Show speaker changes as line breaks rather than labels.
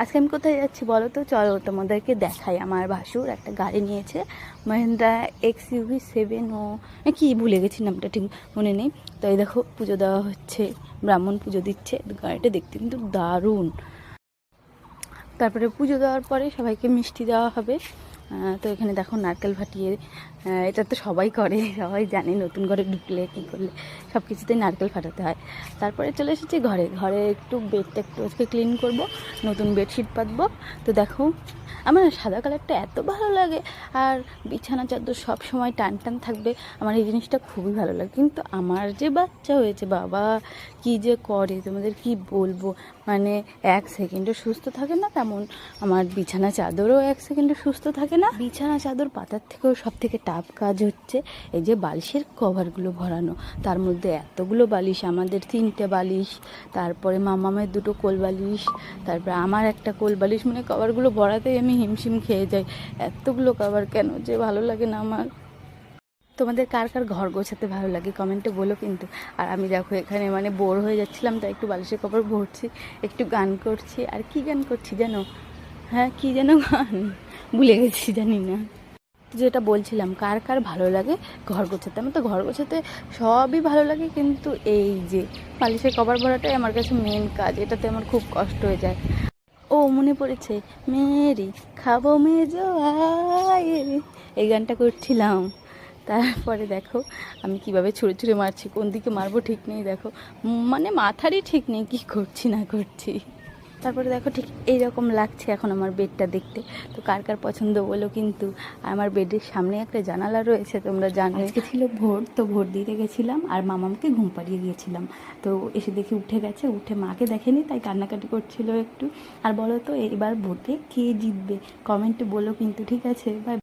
আজকে আমি কোথায় যাচ্ছি বলো তো? চলো তোমাদেরকে দেখাই। আমার ভাসুর একটা গাড়ি নিয়েছে, মহিন্দ্রা XUV7। ও কি ভুলে গেছি নামটা, ঠিক মনে নেই। তো এই দেখো পুজো দেওয়া হচ্ছে, ব্রাহ্মণ পুজো দিচ্ছে। গাড়িটা দেখতে কিন্তু দারুণ। তারপরে পুজো দেওয়ার পরে সবাইকে মিষ্টি দেওয়া হবে। তো এখানে দেখো নারকেল ফাটিয়ে, এটা তো সবাই করে, সবাই জানে নতুন ঘরে ঢুকলে কী করলে সব কিছুতেই নারকেল ফাটাতে হয়। তারপরে চলে এসেছি ঘরে। ঘরে একটু বেডটা একটু আজকে ক্লিন করব, নতুন বেডশিট পাতবো। তো দেখো আমার সাদা কালারটা এত ভালো লাগে, আর বিছানা চাদর সব সময় টান টান থাকবে, আমার এই জিনিসটা খুবই ভালো লাগে। কিন্তু আমার যে বাচ্চা হয়েছে বাবা, কি যে করে তোমাদের কি বলবো। মানে এক সেকেন্ডও সুস্থ থাকে না, তেমন আমার বিছানা চাদরও এক সেকেন্ডও সুস্থ থাকে না। বিছানা চাদর পাতার থেকেও সব থেকে টাফ কাজ হচ্ছে এই যে বালিশের কভারগুলো ভরানো। তার মধ্যে এতগুলো বালিশ, আমাদের 3টে বালিশ, তারপরে মামামের 2টো কোল বালিশ, তারপরে আমার একটা কোল বালিশ, মানে কভারগুলো ভরাতেই আমি হিমশিম খেয়ে যাই। এতগুলো কভার কেন যে ভালো লাগে না আমার। তোমাদের কার কার ঘর গোছাতে ভালো লাগে কমেন্টে বলো কিন্তু। আর আমি দেখো এখানে মানে বোর হয়ে যাচ্ছিলাম, তাই একটু বালিশের কভার ভরছি, একটু গান করছি। আর কি গান করছি জানো? হ্যাঁ, কি যেন গান ভুলে গেছি, জানি না। যেটা বলছিলাম, কার কার ভালো লাগে ঘর গোছাতে। আমার তো ঘর গোছাতে সবই ভালো লাগে, কিন্তু এই যে বালিশের কভার ভরাটাই আমার কাছে মেন কাজ, এটাতে আমার খুব কষ্ট হয়ে যায়। ও মনে পড়েছে, মেরি খাবো মেজো আয়, এই গানটা করছিলাম। তারপরে দেখো আমি কিভাবে ছুঁড়ে ছুঁড়ে মারছি, কোন দিকে মারবো ঠিক নেই। দেখো মানে মাথারই ঠিক নেই কি করছি না করছি। তারপরে দেখো ঠিক এইরকম লাগছে এখন আমার বেডটা দেখতে। তো কার কার পছন্দ বলো কিন্তু। আর আমার বেডের সামনে একটা জানালা রয়েছে, তোমরা জানো। আজকে ছিল ভোর, তো ভোর দিতে গেছিলাম আর মামামকে ঘুম পাড়িয়ে গিয়েছিলাম। তো এসে দেখি উঠে গেছে, উঠে মাকে দেখেনি, তাই কান্নাকাটি করছিল একটু। আর বলো তো এবার ভোটে কে জিতবে কমেন্টে বলো কিন্তু, ঠিক আছে? বাই।